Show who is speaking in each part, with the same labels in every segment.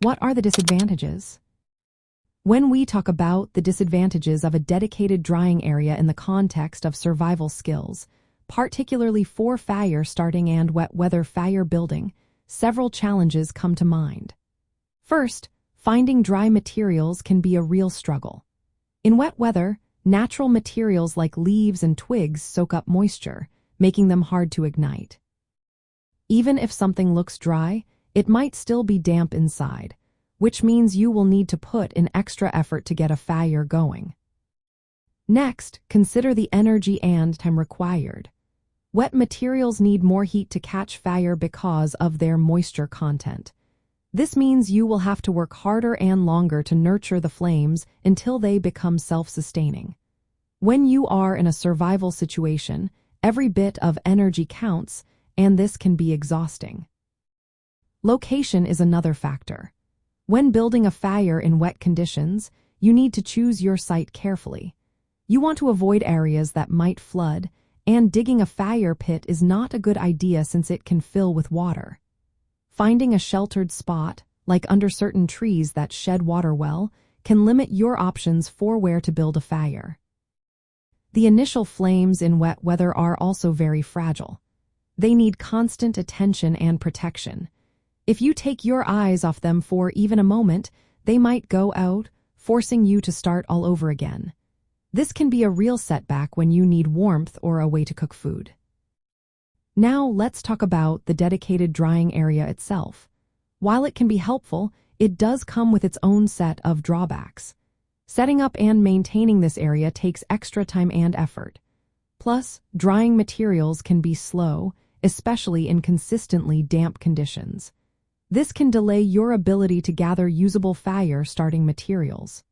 Speaker 1: What are the disadvantages? When we talk about the disadvantages of a dedicated drying area in the context of survival skills, particularly for fire starting and wet weather fire building, several challenges come to mind. First, finding dry materials can be a real struggle. In wet weather, natural materials like leaves and twigs soak up moisture, making them hard to ignite. Even if something looks dry, it might still be damp inside, which means you will need to put in extra effort to get a fire going. Next, consider the energy and time required. Wet materials need more heat to catch fire because of their moisture content. This means you will have to work harder and longer to nurture the flames until they become self-sustaining. When you are in a survival situation, every bit of energy counts, and this can be exhausting. Location is another factor. When building a fire in wet conditions, you need to choose your site carefully. You want to avoid areas that might flood, and digging a fire pit is not a good idea since it can fill with water. Finding a sheltered spot, like under certain trees that shed water well, can limit your options for where to build a fire. The initial flames in wet weather are also very fragile. They need constant attention and protection. If you take your eyes off them for even a moment, they might go out, forcing you to start all over again. This can be a real setback when you need warmth or a way to cook food. Now let's talk about the dedicated drying area itself. While it can be helpful, it does come with its own set of drawbacks. Setting up and maintaining this area takes extra time and effort. Plus, drying materials can be slow, especially in consistently damp conditions. This can delay your ability to gather usable fire-starting materials.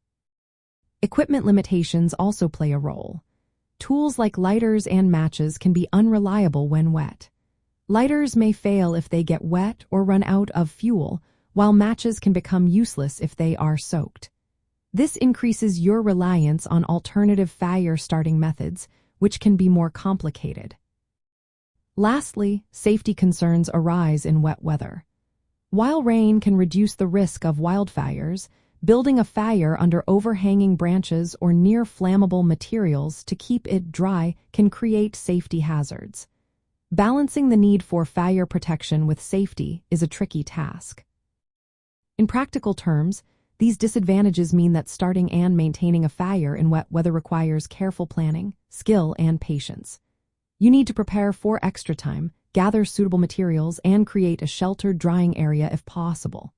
Speaker 1: Equipment limitations also play a role. Tools like lighters and matches can be unreliable when wet. Lighters may fail if they get wet or run out of fuel, while matches can become useless if they are soaked. This increases your reliance on alternative fire-starting methods, which can be more complicated. Lastly, safety concerns arise in wet weather. While rain can reduce the risk of wildfires, building a fire under overhanging branches or near flammable materials to keep it dry can create safety hazards. Balancing the need for fire protection with safety is a tricky task. In practical terms, these disadvantages mean that starting and maintaining a fire in wet weather requires careful planning, skill, and patience. You need to prepare for extra time, gather suitable materials, and create a sheltered drying area if possible.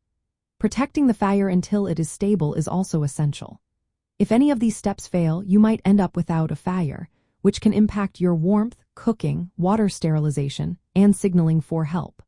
Speaker 1: Protecting the fire until it is stable is also essential. If any of these steps fail, you might end up without a fire, which can impact your warmth, cooking, water sterilization, and signaling for help.